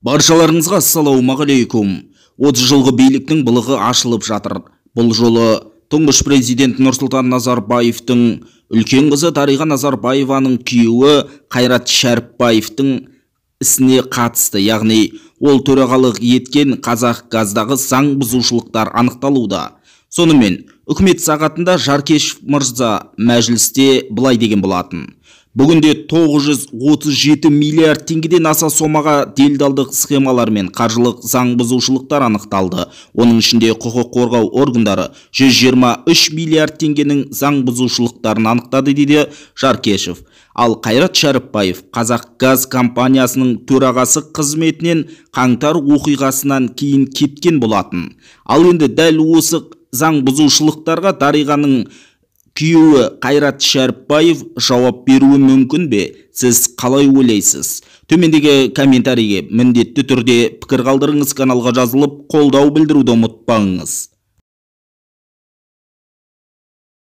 Баршаларыңызға ассалаумағалейкум. 30 жылғы биліктің былығы ашылып жатыр. Бұл жолы тұңғыш президент Нұрсұлтан Назарбаевтың үлкен қызы Дариға Назарбаеваның күйеуі Қайрат Шәріпбаевтың ісіне қатысты, яғни ол төрағалық еткен Қазақгаздағы заң бұзушылықтар анықталуда. Сонымен, үкімет сағатында Жаркешев мырза мәжілісте былай деген болатын: бүгінде 937 миллиард теңгеден аса сомаға делдалдық схемалар мен қаржылық заң бұзушылықтар анықталды. Оның ішінде құқық қорғау органдары 123 миллиард теңгенің заң бұзушылықтарын анықтады, дейді Жаркешев. Ал Қайрат Шәріпбаев Қазақгаз компаниясының төрағасы қызметінен қаңтар оқиғасынан кейін кеткен болатын. Ал енді дәл осы заң бұзушылықтарға Дариғаның күйеуі Қайрат Шәріпбаев жауап беруі мүмкін бе? Сіз қалай ойлайсыз? Төмендегі комментарийге міндетті түрде пікір қалдырыңыз, каналға жазылып қолдау білдіруді ұмытпаңыз.